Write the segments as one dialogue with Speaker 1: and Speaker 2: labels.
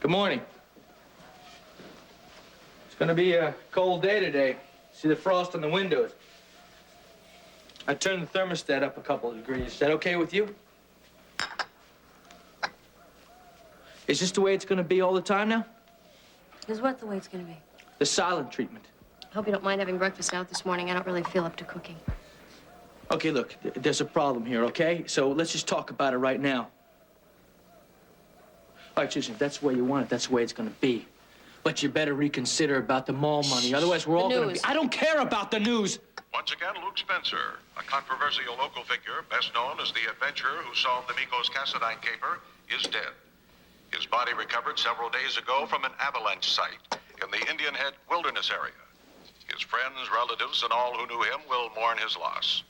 Speaker 1: Good morning. It's gonna be a cold day today. See the frost on the windows. I turned the thermostat up a couple of degrees. Is that okay with you? Is this the way it's gonna be all the time now?
Speaker 2: Is what the way it's gonna be?
Speaker 1: The silent treatment.
Speaker 2: I hope you don't mind having breakfast out this morning. I don't really feel up to cooking.
Speaker 1: Okay, look, there's a problem here, okay? So let's just talk about it right now. All right, Susan, if that's the way you want it, that's the way it's gonna be. But you better reconsider about the mall money. Otherwise, we're all gonna be... I don't care about the news!
Speaker 3: Once again, Luke Spencer, a controversial local figure, best known as the adventurer who solved the Mikos Cassadine caper, is dead. His body recovered several days ago from an avalanche site in the Indian Head Wilderness area. His friends, relatives, and all who knew him will mourn his loss.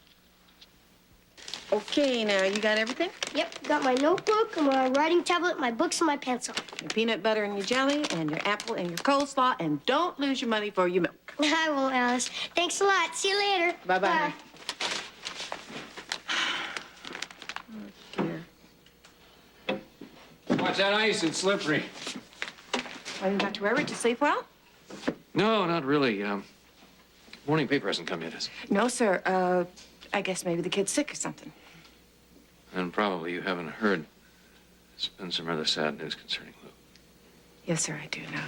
Speaker 4: Okay, now, you got everything?
Speaker 5: Yep, got my notebook, my writing tablet, my books, and my pencil.
Speaker 4: Your peanut butter and your jelly, and your apple and your coleslaw, and don't lose your money for your milk.
Speaker 5: I won't, Alice. Thanks a lot. See you later.
Speaker 4: Bye-bye.
Speaker 5: Bye.
Speaker 4: Oh, dear.
Speaker 6: Watch that ice, it's slippery.
Speaker 4: Are you Dr. Weber? Did you sleep well?
Speaker 6: No, not really. Morning paper hasn't come yet, has it?
Speaker 4: No, sir. I guess maybe the kid's sick or something.
Speaker 6: And probably you haven't heard. There's been some rather sad news concerning Luke.
Speaker 4: Yes, sir, I do know.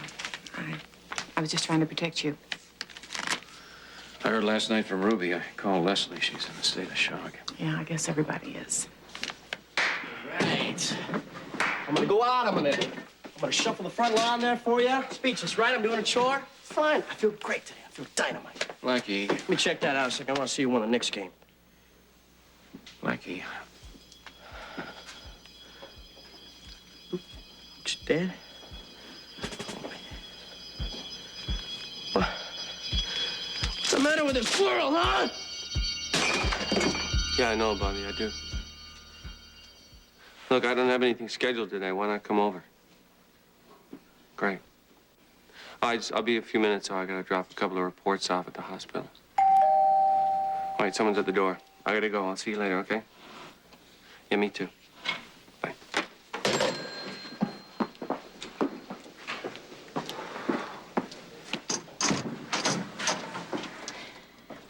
Speaker 4: I was just trying to protect you.
Speaker 6: I heard last night from Ruby. I called Leslie. She's in a state of shock.
Speaker 4: Yeah, I guess everybody is.
Speaker 7: Right. I'm gonna go out. I'm gonna shuffle the front lawn there for you. Speechless, right? I'm doing a chore. Fine. I feel great today. I feel dynamite.
Speaker 6: Blackie.
Speaker 7: Let me check that out a second. I want to see you win the Knicks game.
Speaker 6: Blackie.
Speaker 7: Luke's dead? What's the matter with this world, huh?
Speaker 8: Yeah, I know, Bobby, I do. Look, I don't have anything scheduled today. Why not come over? Great. I'll be a few minutes, so I gotta drop a couple of reports off at the hospital. All right, someone's at the door. I gotta go. I'll see you later, okay? Yeah, me too. Bye.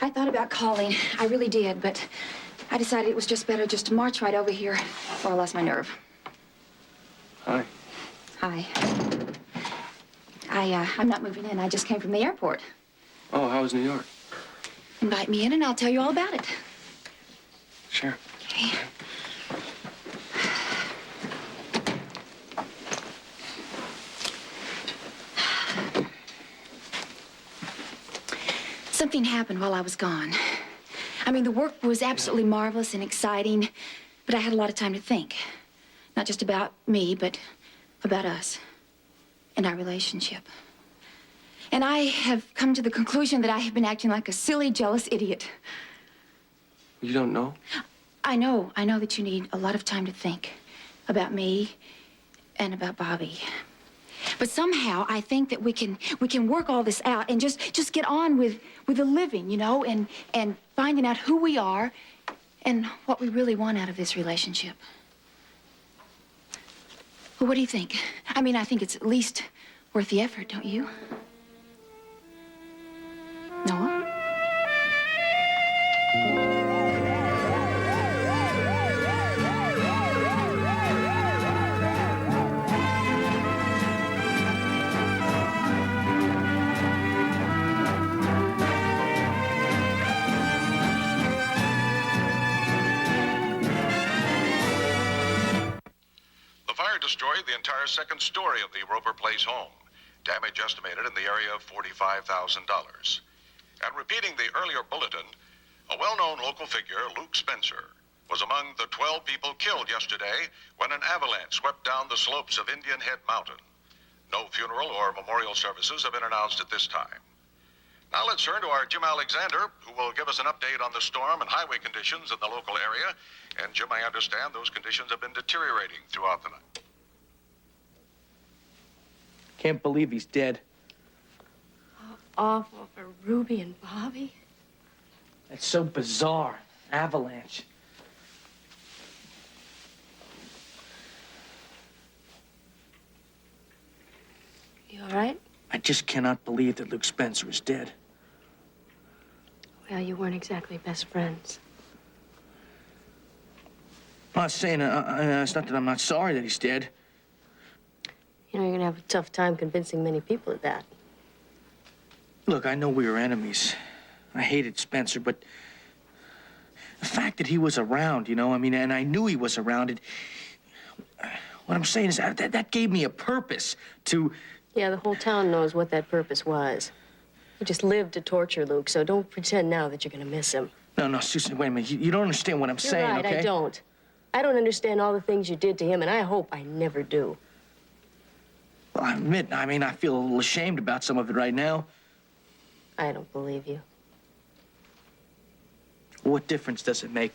Speaker 9: I thought about calling. I really did, but I decided it was just better just to march right over here before I lost my nerve.
Speaker 8: Hi.
Speaker 9: Hi. I'm not moving in. I just came from the airport.
Speaker 8: Oh, how was New York?
Speaker 9: Invite me in and I'll tell you all about it.
Speaker 8: Sure.
Speaker 9: Okay. Something happened while I was gone. I mean, the work was absolutely marvelous and exciting, but I had a lot of time to think. Not just about me, but about us and our relationship. And I have come to the conclusion that I have been acting like a silly, jealous idiot.
Speaker 8: You don't know?
Speaker 9: I know that you need a lot of time to think about me and about Bobby. But somehow I think that we can work all this out and just get on with the living, you know, and finding out who we are and what we really want out of this relationship. Well, what do you think? I mean, I think it's at least worth the effort, don't you? Noah?
Speaker 3: Destroyed the entire second story of the Roper Place home. Damage estimated in the area of $45,000. And repeating the earlier bulletin, a well-known local figure, Luke Spencer, was among the 12 people killed yesterday when an avalanche swept down the slopes of Indian Head Mountain. No funeral or memorial services have been announced at this time. Now let's turn to our Jim Alexander, who will give us an update on the storm and highway conditions in the local area. And Jim, I understand those conditions have been deteriorating throughout the night.
Speaker 1: Can't believe he's dead.
Speaker 2: How awful for Ruby and Bobby.
Speaker 1: That's so bizarre. Avalanche.
Speaker 2: You all right?
Speaker 1: I just cannot believe that Luke Spencer is dead.
Speaker 2: Well, you weren't exactly best friends.
Speaker 1: I'm not saying, it's not that I'm not sorry that he's dead.
Speaker 2: You know, you're gonna have a tough time convincing many people of that.
Speaker 1: Look, I know we were enemies. I hated Spencer, but the fact that he was around, you know, I mean, and I knew he was around, what I'm saying is that gave me a purpose to...
Speaker 2: Yeah, the whole town knows what that purpose was. You just lived to torture Luke, so don't pretend now that you're gonna miss him.
Speaker 1: No, Susan, wait a minute. You don't understand what I'm saying,
Speaker 2: You're right,
Speaker 1: okay?
Speaker 2: I don't. I don't understand all the things you did to him, and I hope I never do.
Speaker 1: Well, I admit, I mean, I feel a little ashamed about some of it right now.
Speaker 2: I don't believe you.
Speaker 1: What difference does it make?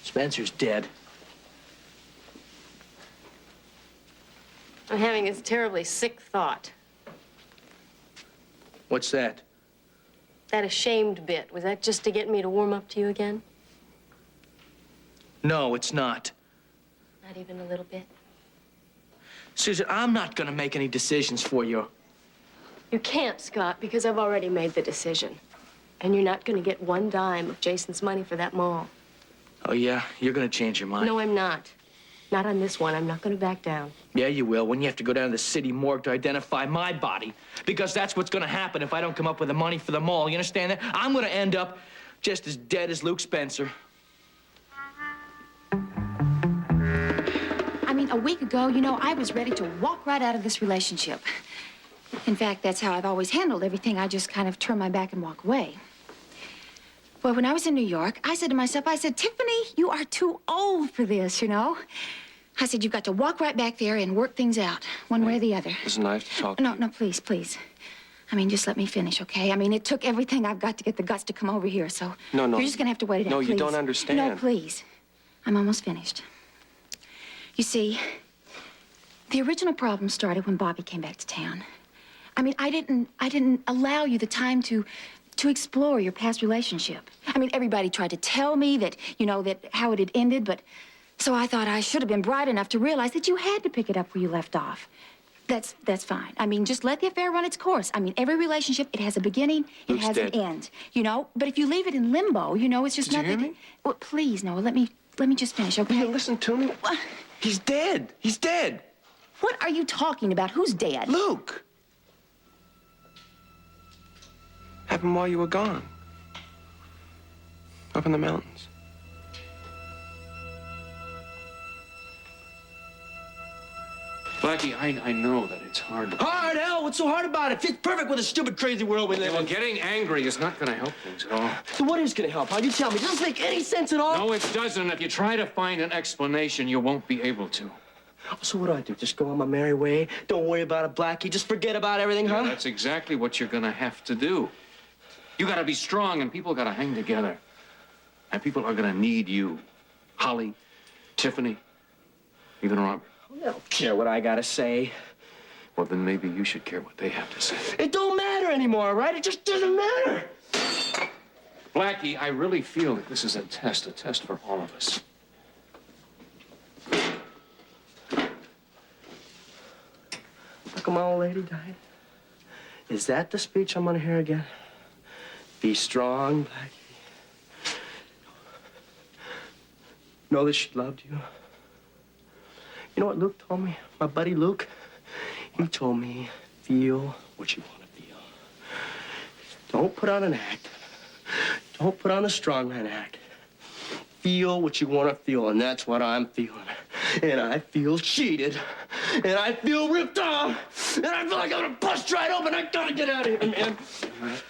Speaker 1: Spencer's dead.
Speaker 2: I'm having this terribly sick thought.
Speaker 1: What's that?
Speaker 2: That ashamed bit, was that just to get me to warm up to you again?
Speaker 1: No, it's not.
Speaker 2: Not even a little bit?
Speaker 1: Susan, I'm not gonna make any decisions for you.
Speaker 2: You can't, Scott, because I've already made the decision. And you're not gonna get one dime of Jason's money for that mall.
Speaker 1: Oh, yeah? You're gonna change your mind.
Speaker 2: No, I'm not. Not on this one. I'm not gonna back down.
Speaker 1: Yeah, you will, when you have to go down to the city morgue to identify my body. Because that's what's gonna happen if I don't come up with the money for the mall. You understand that? I'm gonna end up just as dead as Luke Spencer.
Speaker 9: I mean, a week ago, you know, I was ready to walk right out of this relationship. In fact, that's how I've always handled everything. I just kind of turn my back and walk away. Well, when I was in New York, I said to myself, I said, Tiffany, you are too old for this, you know? I said, you've got to walk right back there and work things out, one way or the other.
Speaker 8: Listen, I have to talk to you.
Speaker 9: No, please, please. I mean, just let me finish, okay? I mean, it took everything I've got to get the guts to come over here, so...
Speaker 8: No.
Speaker 9: You're just gonna have to wait it out,
Speaker 8: No,
Speaker 9: please.
Speaker 8: you don't understand.
Speaker 9: No, please. I'm almost finished. You see, the original problem started when Bobby came back to town. I mean, I didn't allow you the time to explore your past relationship. I mean, everybody tried to tell me that, you know, that how it had ended, but so I thought I should have been bright enough to realize that you had to pick it up where you left off. That's fine. I mean, just let the affair run its course. I mean, every relationship, it has a beginning, it has an end, you know? But if you leave it in limbo, you know, it's just
Speaker 8: Did you
Speaker 9: nothing.
Speaker 8: hear me?
Speaker 9: Well, please, Noah, let me just finish, okay?
Speaker 8: Will you listen to me?
Speaker 9: What?
Speaker 1: He's dead. He's dead.
Speaker 9: What are you talking about? Who's dead?
Speaker 1: Luke.
Speaker 8: Happened while you were gone. Up in the mountains.
Speaker 6: Blackie, I know that it's hard.
Speaker 7: Hard, hell, what's so hard about it? Fits perfect with the stupid, crazy world we live
Speaker 6: Well,
Speaker 7: in.
Speaker 6: getting angry is not going to help things at all.
Speaker 7: So what is gonna help? How do you tell me? Does this make any sense at all?
Speaker 6: No, it doesn't. If you try to find an explanation, you won't be able to.
Speaker 7: So what do? Just go on my merry way? Don't worry about it, Blackie? Just forget about everything,
Speaker 6: Yeah,
Speaker 7: huh?
Speaker 6: that's exactly what you're going to have to do. You got to be strong, and people got to hang together. And people are going to need you. Holly, Tiffany, even Robert.
Speaker 7: I don't care what I gotta say.
Speaker 6: Well, then maybe you should care what they have to say.
Speaker 7: It don't matter anymore, right? It just doesn't matter.
Speaker 6: Blackie, I really feel that this is a test for all of us.
Speaker 7: How come my old lady died? Is that the speech I'm gonna hear again? Be strong, Blackie. Know that she loved you. You know what Luke told me? My buddy Luke? He told me, feel what you want to feel. Don't put on an act. Don't put on the strongman act. Feel what you want to feel, and that's what I'm feeling. And I feel cheated. And I feel ripped off. And I feel like I'm gonna bust right open. I gotta get out of here, man.
Speaker 6: All right.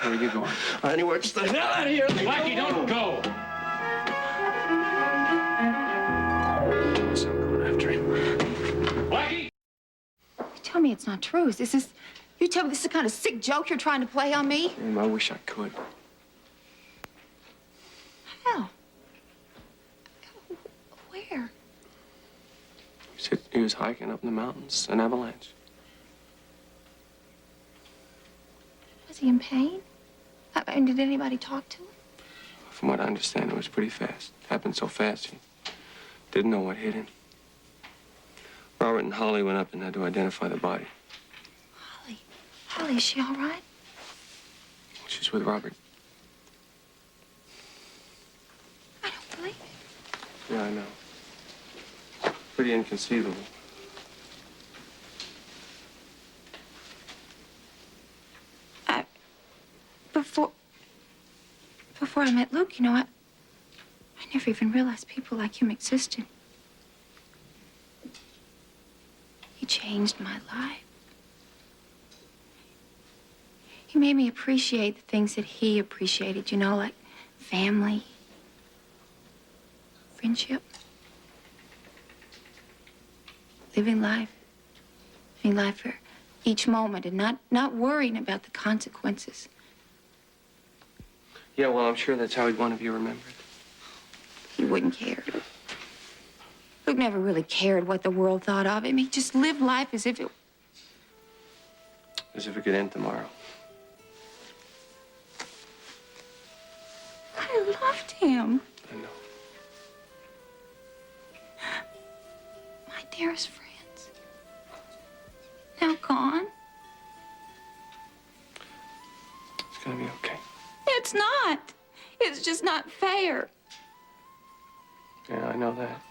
Speaker 6: Where are you going?
Speaker 7: Anywhere, just the hell out of here.
Speaker 6: Blackie, don't go! So I'm going after him. Blackie!
Speaker 9: You tell me it's not true. You tell me this is the kind of sick joke you're trying to play on me?
Speaker 8: I wish I could.
Speaker 9: How? Where?
Speaker 8: He was hiking up in the mountains, an avalanche.
Speaker 9: Was he in pain? I mean, did anybody talk to him?
Speaker 8: From what I understand, it was pretty fast. Happened so fast, he didn't know what hit him. Robert and Holly went up and had to identify the body.
Speaker 9: Holly, is she all right?
Speaker 8: She's with Robert.
Speaker 9: I don't believe it.
Speaker 8: Yeah, I know. Pretty inconceivable.
Speaker 9: Before I met Luke, you know, I never even realized people like him existed. He changed my life. He made me appreciate the things that he appreciated, you know, like family, friendship, living life for each moment and not worrying about the consequences.
Speaker 8: Yeah, well, I'm sure that's how he'd want to be remembered.
Speaker 9: He wouldn't care. Luke never really cared what the world thought of him. He just lived life as if it
Speaker 8: could end tomorrow.
Speaker 9: I loved him.
Speaker 8: I know.
Speaker 9: My dearest friends. Now gone.
Speaker 8: It's gonna be okay.
Speaker 9: It's not. It's just not fair.
Speaker 8: Yeah, I know that.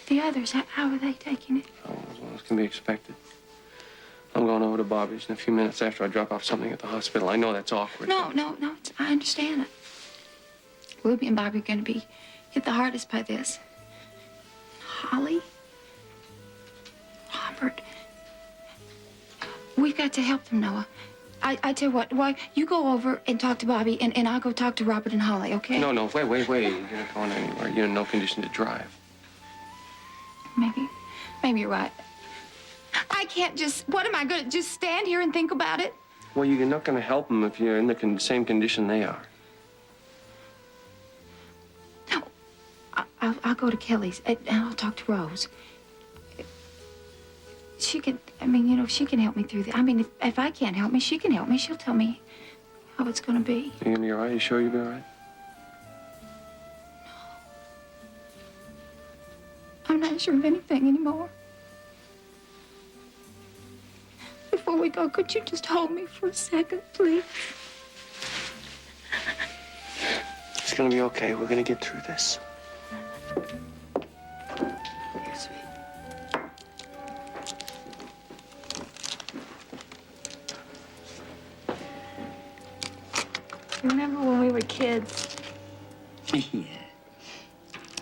Speaker 9: The others, how are they taking it?
Speaker 8: Oh, as well as can be expected. I'm going over to Bobby's in a few minutes after I drop off something at the hospital. I know that's awkward.
Speaker 9: No. I understand it. Ruby and Bobby are going to be hit the hardest by this. Holly, Robert, we've got to help them, Noah. I tell you what, why you go over and talk to Bobby, and I'll go talk to Robert and Holly, okay?
Speaker 8: No, wait. You're not going anywhere. You're in no condition to drive.
Speaker 9: Maybe you're right. I can't just, what am I going to just stand here and think about it?
Speaker 8: Well, you're not going to help them if you're in the same condition they are.
Speaker 9: No, I'll go to Kelly's, and I'll talk to Rose. She can, she can help me through this. If I can't help me, she can help me. She'll tell me how it's going to be.
Speaker 8: You gonna be all right? You sure you'll be all right?
Speaker 9: I'm not sure of anything anymore. Before we go, could you just hold me for a second, please?
Speaker 8: It's gonna be okay. We're gonna get through this.
Speaker 9: Here, sweet.
Speaker 10: Remember when we were kids?
Speaker 11: Yeah.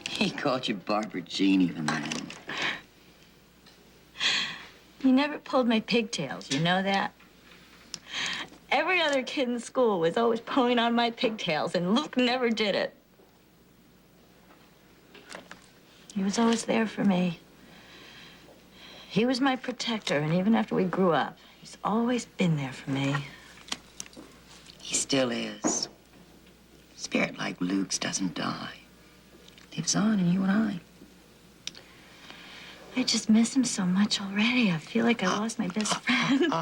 Speaker 11: He called you Barbara Jean even then.
Speaker 10: You never pulled my pigtails, you know that? Every other kid in school was always pulling on my pigtails, and Luke never did it. He was always there for me. He was my protector, and even after we grew up, he's always been there for me.
Speaker 11: He still is. Spirit like Luke's doesn't die. Lives on in you and I.
Speaker 10: I just miss him so much already. I feel like I lost my best friend.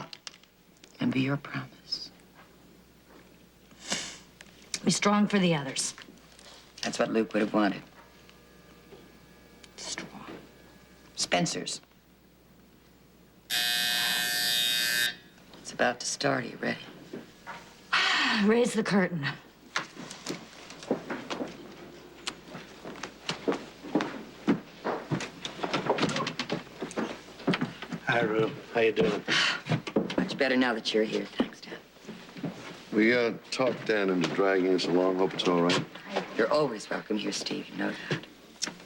Speaker 11: And be your promise.
Speaker 10: Be strong for the others.
Speaker 11: That's what Luke would have wanted.
Speaker 10: Strong.
Speaker 11: Spencer's. It's about to start. Are you ready?
Speaker 10: Raise the curtain.
Speaker 12: Hi, Rue. How you doing?
Speaker 11: Much better now that you're here. Thanks, Dad.
Speaker 13: We talked Dan into dragging us along. Hope it's all right.
Speaker 11: You're always welcome here, Steve. You know that.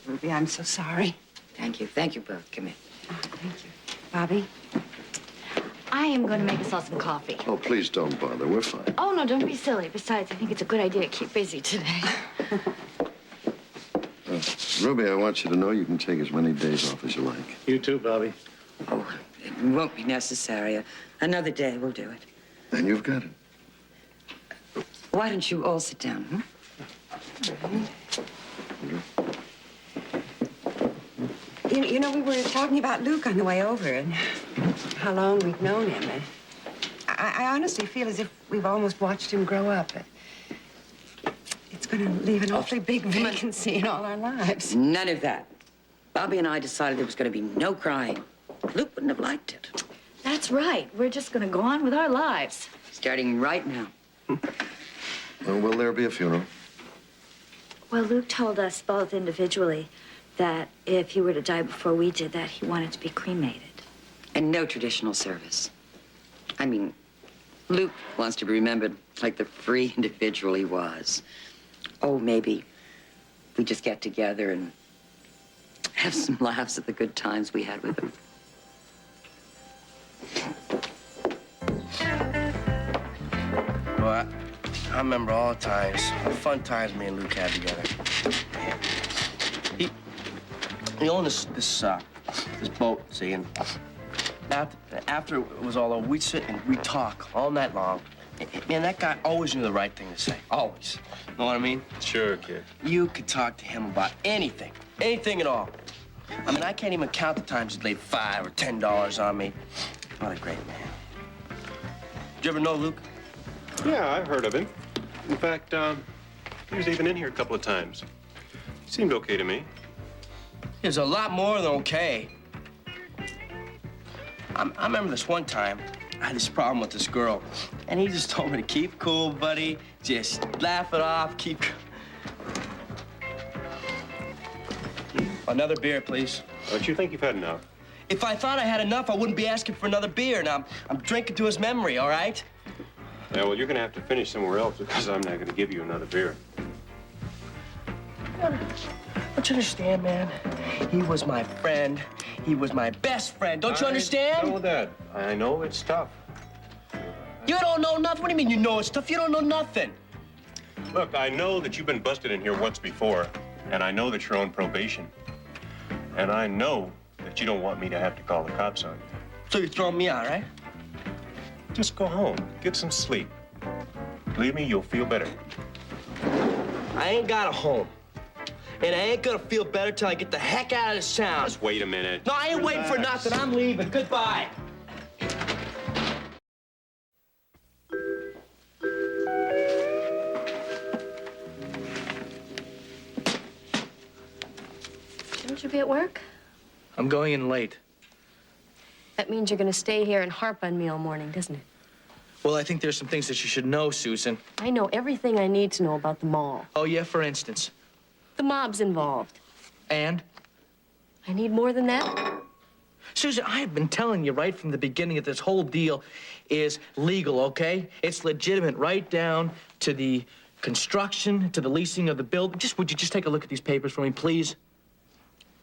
Speaker 4: Ruby, I'm so sorry.
Speaker 11: Thank you. Thank you both. Come in.
Speaker 4: Thank you. Bobby?
Speaker 10: I am going to make us all some coffee.
Speaker 13: Oh, please don't bother. We're fine.
Speaker 10: Oh, no, don't be silly. Besides, I think it's a good idea to keep busy today.
Speaker 13: Ruby, I want you to know you can take as many days off as you like.
Speaker 12: You too, Bobby.
Speaker 11: Oh, it won't be necessary. Another day will do it.
Speaker 13: Then you've got it.
Speaker 11: Why don't you all sit down,
Speaker 4: You know, we were talking about Luke on the way over and how long we've known him. And I honestly feel as if we've almost watched him grow up. It's going to leave an awfully big vacancy in all our lives.
Speaker 11: None of that. Bobby and I decided there was going to be no crying. Luke wouldn't have liked it.
Speaker 10: That's right. We're just gonna go on with our lives.
Speaker 11: Starting right now.
Speaker 13: Well, will there be a funeral?
Speaker 10: Well, Luke told us both individually that if he were to die before we did that, he wanted to be cremated.
Speaker 11: And no traditional service. I mean, Luke wants to be remembered like the free individual he was. Oh, maybe we just get together and have some laughs at the good times we had with him.
Speaker 7: Well, I remember all the times, the fun times me and Luke had together. Man. He owned this boat, see, and after it was all over, we'd sit and we'd talk all night long. Man, that guy always knew the right thing to say. Always. Know what I mean?
Speaker 8: Sure, kid.
Speaker 7: You could talk to him about anything. Anything at all. I mean, I can't even count the times he'd laid $5 or $10 on me. What a great man. Did you ever know Luke?
Speaker 8: Yeah, I've heard of him. In fact, he was even in here a couple of times. He seemed okay to me.
Speaker 7: He was a lot more than okay. I remember this one time, I had this problem with this girl, and he just told me to keep cool, buddy. Just laugh it off, keep... Another beer, please.
Speaker 8: Don't you think you've had enough?
Speaker 7: If I thought I had enough, I wouldn't be asking for another beer. Now, I'm drinking to his memory, all right?
Speaker 8: Yeah, well, you're gonna have to finish somewhere else because I'm not gonna give you another beer.
Speaker 7: Don't you understand, man? He was my friend. He was my best friend. Don't you understand?
Speaker 8: I know that. I know it's tough.
Speaker 7: You don't know nothing? What do you mean you know it's tough? You don't know nothing.
Speaker 8: Look, I know that you've been busted in here once before, and I know that you're on probation. And I know that you don't want me to have to call the cops on you.
Speaker 7: So you're throwing me out, right?
Speaker 8: Just go home. Get some sleep. Believe me, you'll feel better.
Speaker 7: I ain't got a home. And I ain't gonna feel better till I get the heck out of this town.
Speaker 8: Just wait a minute.
Speaker 7: No, I ain't waiting for nothing. I'm leaving. Goodbye.
Speaker 2: Shouldn't you be at work?
Speaker 1: I'm going in late.
Speaker 2: That means you're going to stay here and harp on me all morning, doesn't it?
Speaker 1: Well, I think there's some things that you should know, Susan.
Speaker 2: I know everything I need to know about the mall.
Speaker 1: Oh, yeah, for instance.
Speaker 2: The mob's involved.
Speaker 1: And?
Speaker 2: I need more than that.
Speaker 1: Susan, I have been telling you right from the beginning that this whole deal is legal, okay? It's legitimate right down to the construction, to the leasing of the building. Would you just take a look at these papers for me, please?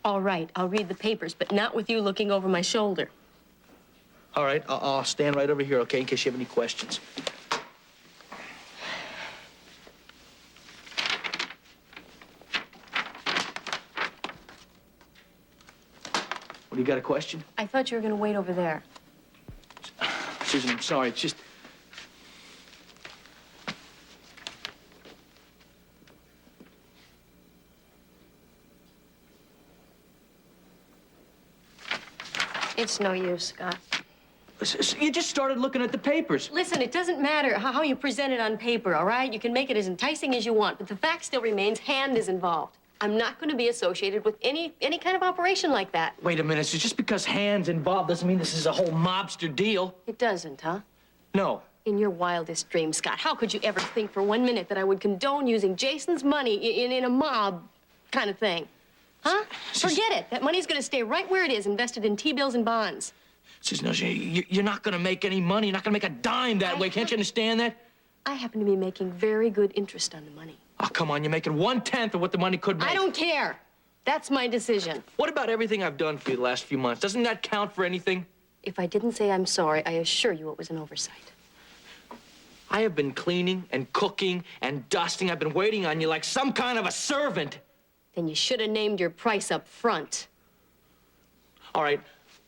Speaker 2: All right, I'll read the papers, but not with you looking over my shoulder.
Speaker 1: All right, I'll stand right over here, okay, in case you have any questions. What, do you got a question?
Speaker 2: I thought you were going to wait over there.
Speaker 1: Susan, I'm sorry, it's just...
Speaker 2: It's no use, Scott.
Speaker 1: You just started looking at the papers.
Speaker 2: Listen, it doesn't matter how you present it on paper, all right? You can make it as enticing as you want, but the fact still remains Hand is involved. I'm not going to be associated with any kind of operation like that.
Speaker 1: Wait a minute, so just because Hand's involved doesn't mean this is a whole mobster deal.
Speaker 2: It doesn't, huh?
Speaker 1: No.
Speaker 2: In your wildest dreams, Scott, how could you ever think for 1 minute that I would condone using Jason's money in a mob kind of thing? Huh? Forget it. That money's going to stay right where it is, invested in T-bills and bonds.
Speaker 1: Susan, you're not going to make any money. You're not going to make a dime that way. Can't you understand that?
Speaker 2: I happen to be making very good interest on the money.
Speaker 1: Oh, come on. You're making 1/10 of what the money could make.
Speaker 2: I don't care. That's my decision.
Speaker 1: What about everything I've done for you the last few months? Doesn't that count for anything?
Speaker 2: If I didn't say I'm sorry, I assure you it was an oversight.
Speaker 1: I have been cleaning and cooking and dusting. I've been waiting on you like some kind of a servant.
Speaker 2: Then you should have named your price up front.
Speaker 1: All right,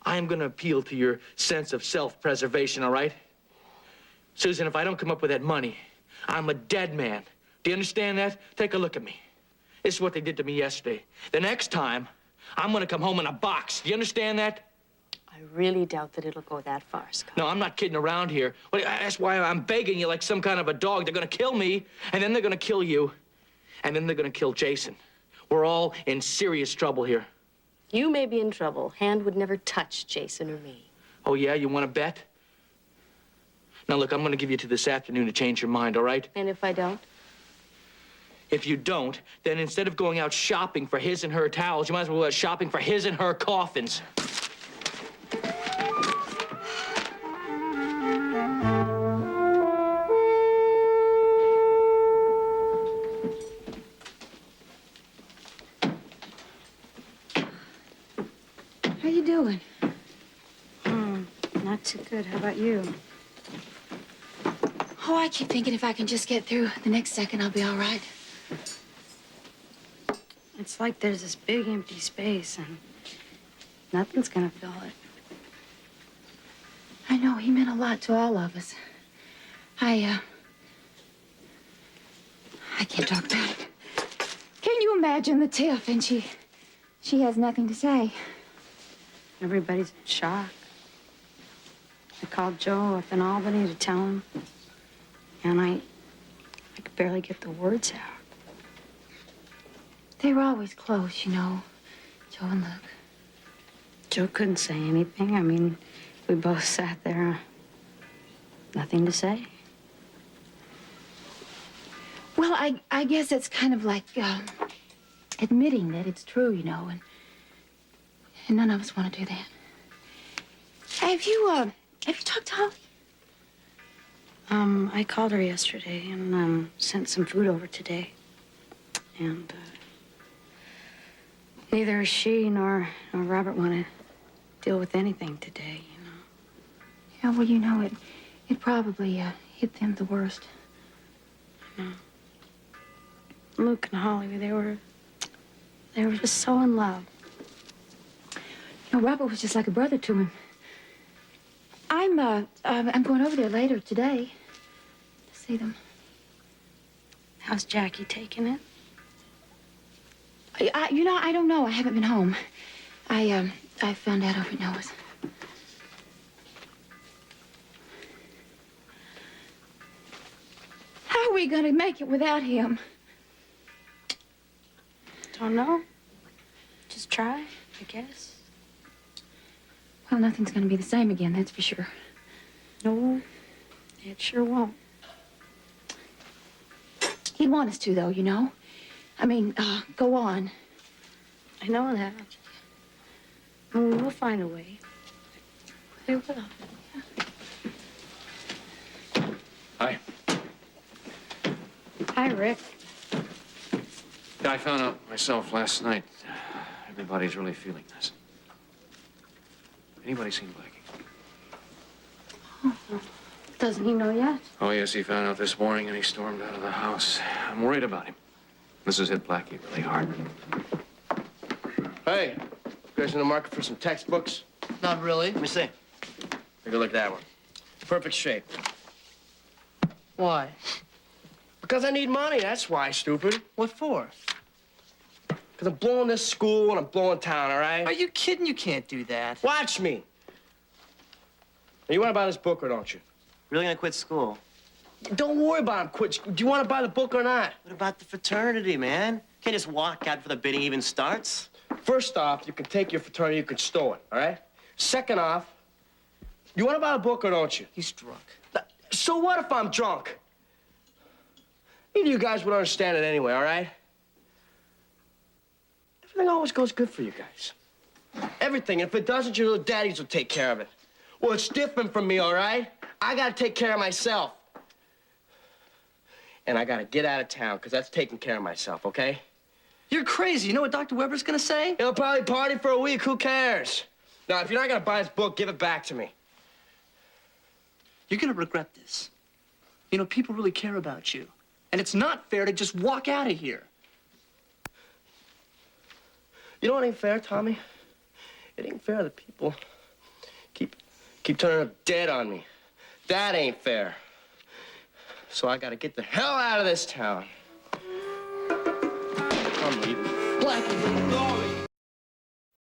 Speaker 1: I'm going to appeal to your sense of self-preservation, all right? Susan, if I don't come up with that money, I'm a dead man. Do you understand that? Take a look at me. This is what they did to me yesterday. The next time, I'm going to come home in a box. Do you understand that?
Speaker 2: I really doubt that it'll go that far, Scott.
Speaker 1: No, I'm not kidding around here. Well, that's why I'm begging you like some kind of a dog. They're going to kill me, and then they're going to kill you, and then they're going to kill Jason. We're all in serious trouble here.
Speaker 2: You may be in trouble. Hand would never touch Jason or me.
Speaker 1: Oh, yeah? You want to bet? Now, look, I'm going to give you to this afternoon to change your mind, all right?
Speaker 2: And if I don't?
Speaker 1: If you don't, then instead of going out shopping for his and her towels, you might as well go out shopping for his and her coffins.
Speaker 9: How you doing?
Speaker 14: Not too good. How about you?
Speaker 9: Oh, I keep thinking if I can just get through the next second, I'll be all right.
Speaker 14: It's like there's this big empty space and nothing's gonna fill it.
Speaker 9: I know, he meant a lot to all of us. I can't talk about it. Can you imagine the Tiff? And she has nothing to say.
Speaker 14: Everybody's in shock. I called Joe up in Albany to tell him, and I could barely get the words out.
Speaker 9: They were always close, you know, Joe and Luke.
Speaker 14: Joe couldn't say anything. I mean, we both sat there, nothing to say.
Speaker 9: Well, I guess it's kind of like admitting that it's true, you know, and none of us want to do that. Have you talked to Holly?
Speaker 14: I called her yesterday and sent some food over today. And neither she nor Robert want to deal with anything today, you know.
Speaker 9: Yeah, well, you know, it probably hit them the worst.
Speaker 14: I know. Luke and Holly, they were just so in love.
Speaker 9: You know, Robert was just like a brother to him. I'm going over there later today to see them.
Speaker 14: How's Jackie taking it?
Speaker 9: You know, I don't know. I haven't been home. I found out over at Noah's. How are we gonna make it without him?
Speaker 14: Don't know. Just try, I guess.
Speaker 9: Well, nothing's gonna be the same again, that's for sure.
Speaker 14: No, it sure won't.
Speaker 9: He'd want us to, though, you know. I mean, go on.
Speaker 14: I know that. And we'll find a way. We will.
Speaker 6: Hi.
Speaker 14: Hi, Rick.
Speaker 6: Yeah, I found out myself last night. Everybody's really feeling this. Anybody seen Blackie?
Speaker 14: Oh, doesn't he know yet?
Speaker 6: Oh, yes, he found out this morning and he stormed out of the house. I'm worried about him. This has hit Blackie really hard.
Speaker 7: Hey, you guys in the market for some textbooks?
Speaker 1: Not really. Let me see.
Speaker 7: Take a look at that one. Perfect shape.
Speaker 1: Why?
Speaker 7: Because I need money, that's why, stupid.
Speaker 1: What for?
Speaker 7: Because I'm blowing this school and I'm blowing town, all right?
Speaker 1: Are you kidding? You can't do that.
Speaker 7: Watch me. Now, you want to buy this book or don't you?
Speaker 12: Really gonna quit school?
Speaker 7: Don't worry about it. Quit. Do you want to buy the book or not?
Speaker 12: What about the fraternity, man? Can't just walk out before the bidding even starts.
Speaker 7: First off, you can take your fraternity, you can stow it, all right? Second off, you want to buy a book or don't you?
Speaker 1: He's drunk.
Speaker 7: So what if I'm drunk? Neither of you guys would understand it anyway, all right? Everything always goes good for you guys. Everything. And if it doesn't, your little daddies will take care of it. Well, it's different from me, all right? I gotta take care of myself. And I gotta get out of town, because that's taking care of myself, okay?
Speaker 1: You're crazy. You know what Dr. Weber's gonna say?
Speaker 7: He'll probably party for a week. Who cares? Now, if you're not gonna buy this book, give it back to me.
Speaker 1: You're gonna regret this. You know, people really care about you. And it's not fair to just walk out of here.
Speaker 7: You know what ain't fair, Tommy? It ain't fair that people keep turning up dead on me. That ain't fair. So I gotta get the hell out of this town. I'm leaving. Blackie,